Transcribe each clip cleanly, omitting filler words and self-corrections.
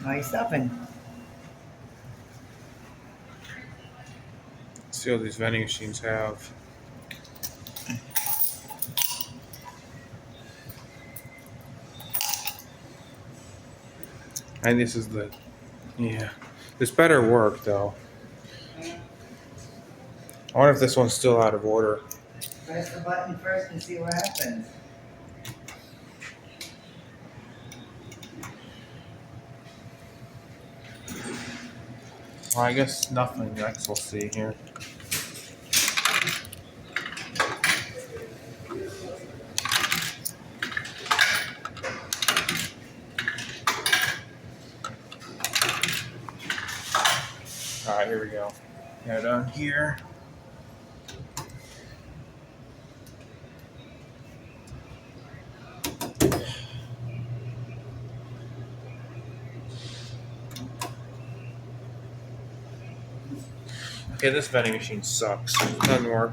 Nice stuffing. Let's see what these vending machines have. And this is the, yeah. This better work though. I wonder if this one's still out of order. Press the button first and see what happens. Well, I guess nothing. I guess we'll see here. All right, here we go. Got it on here. Okay, this vending machine sucks. It doesn't work.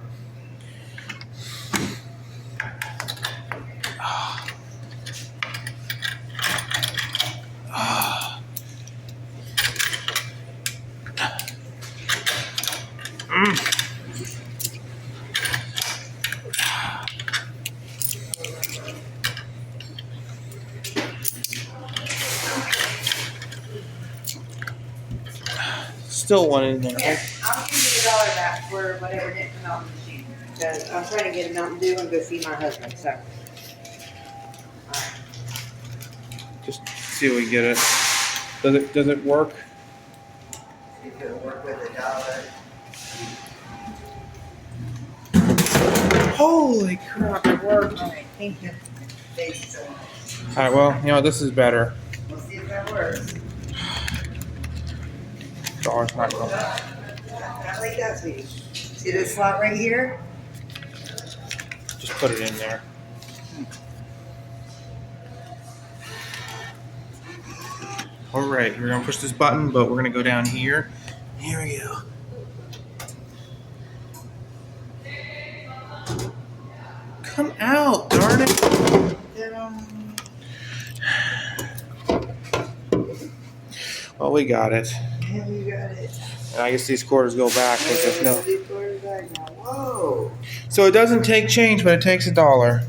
Still one in there. Yeah, I'll give you $1 back for whatever didn't come out of the machine. Because I'm trying to get a Mountain Dew and go see my husband, so. Just see if we get it. Does it work? See if it'll work with $1. Holy crap, it worked. Alright, thank you. Thank you so much. Alright, well, you know, this is better. We'll see if that works. $1's not going. Not like that, sweetie. See this slot right here? Just put it in there. Alright, we're going to push this button, but we're going to go down here. Here we go. Come out, darn it. Well, we got it. Yeah, you got it. And I guess these quarters go back because there's no. These quarters back now. Whoa. So it doesn't take change, but it takes $1.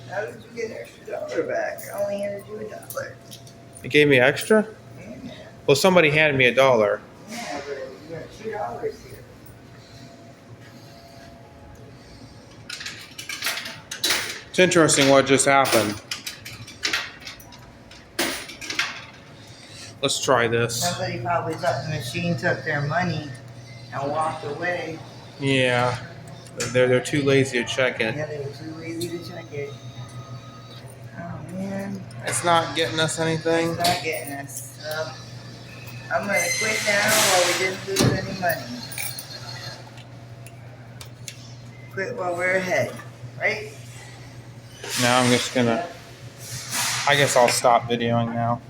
How did you get an extra $1 back? I only handed you $1. It gave me extra? Yeah. Well, somebody handed me $1. Yeah, but you got $2 here. It's interesting what just happened. Let's try this. Somebody probably thought the machine took their money and walked away. Yeah. They're too lazy to check it. Yeah, they were too lazy to check it. Oh man. It's not getting us anything. It's not getting us. I'm gonna quit now while we didn't lose any money. Quit while we're ahead, right? Now I'm just gonna. I guess I'll stop videoing now.